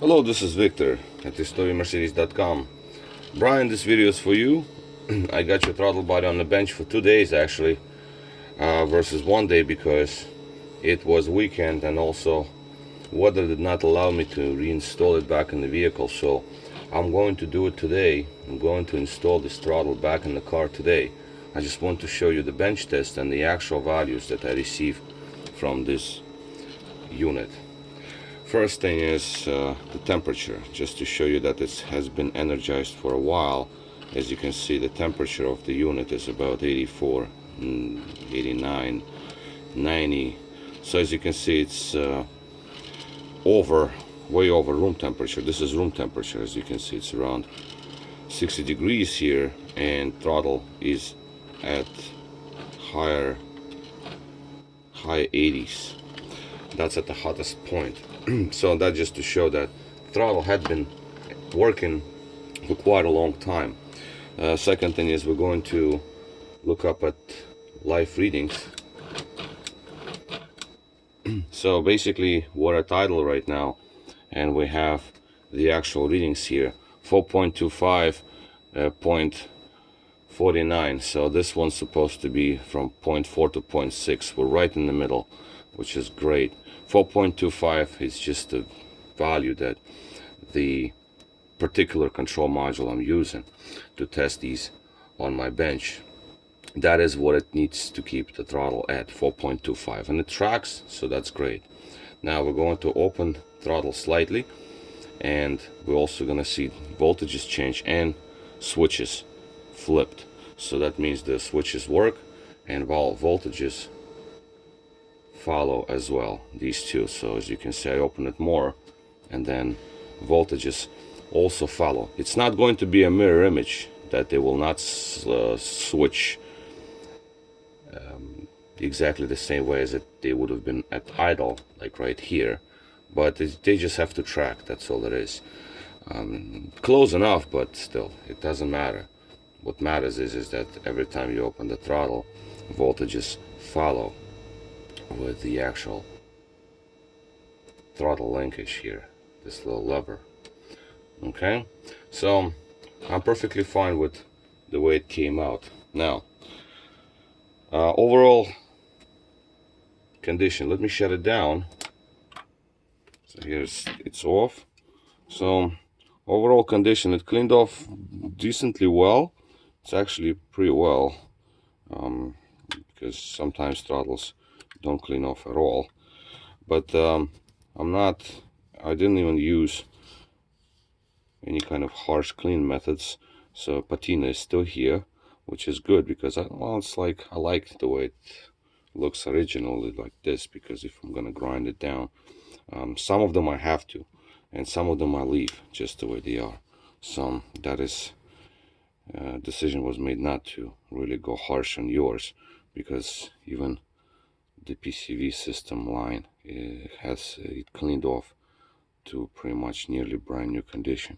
Hello, this is Victor at thisstorymercedes.com. Brian, this video is for you. I got your throttle body on the bench for 2 days actually, versus 1 day because it was weekend and also weather did not allow me to reinstall it back in the vehicle. So I'm going to do it today. I'm going to install this throttle back in the car today. I just want to show you the bench test and the actual values that I received from this unit. First thing is the temperature, just to show you that it has been energized for a while. As you can see, the temperature of the unit is about 84, 89, 90. So as you can see, it's way over room temperature. This is room temperature. As you can see, it's around 60 degrees here, and throttle is at high 80s. That's at the hottest point. So that just to show that throttle had been working for quite a long time. Second thing is we're going to look up at live readings. So basically we're at idle right now, and we have the actual readings here: 4.25, 0.49. So this one's supposed to be from 0.4 to 0.6. We're right in the middle, which is great. 4.25 is just the value that the particular control module I'm using to test these on my bench, that is what it needs to keep the throttle at, 4.25, and it tracks, so that's great. Now we're going to open throttle slightly, and we're also going to see voltages change and switches flipped. So that means the switches work and voltages follow as well, these two. So as you can see, I open it more and then voltages also follow. It's not going to be a mirror image, that they will not switch exactly the same way as they would have been at idle, like right here, but they just have to track, that's all it is. Close enough, but still it doesn't matter. What matters is that every time you open the throttle, voltages follow with the actual throttle linkage here, this little lever. Okay, so I'm perfectly fine with the way it came out. Now overall condition, let me shut it down. So here's, it's off. So overall condition, it cleaned off decently well. It's actually pretty well, because sometimes throttles don't clean off at all. But I didn't even use any kind of harsh clean methods, so patina is still here, which is good, because it's like I like the way it looks originally like this, because if I'm gonna grind it down, some of them I have to, and some of them I leave just the way they are. Some that is decision was made not to really go harsh on yours, because even the PCV system line, it cleaned off to pretty much nearly brand new condition.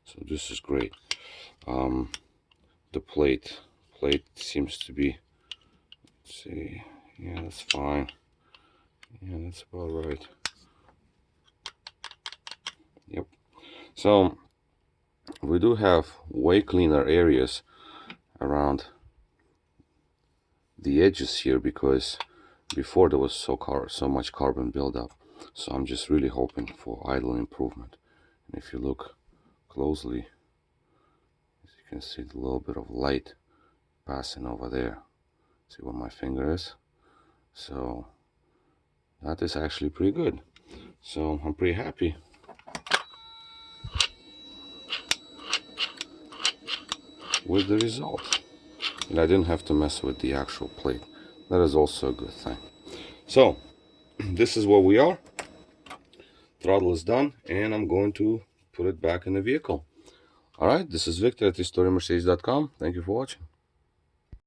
So this is great. The plate seems to be, let's see, yeah, that's fine. Yeah, that's about right. Yep. So we do have way cleaner areas around the edges here, because before there was so much carbon buildup. So I'm just really hoping for idle improvement. And if you look closely, as you can see, the little bit of light passing over there. See where my finger is? So that is actually pretty good. So I'm pretty happy. With the result. And I didn't have to mess with the actual plate. That is also a good thing. So this is where we are. Throttle is done, and I'm going to put it back in the vehicle. Alright, this is Victor at thisstorymercedes.com. Thank you for watching.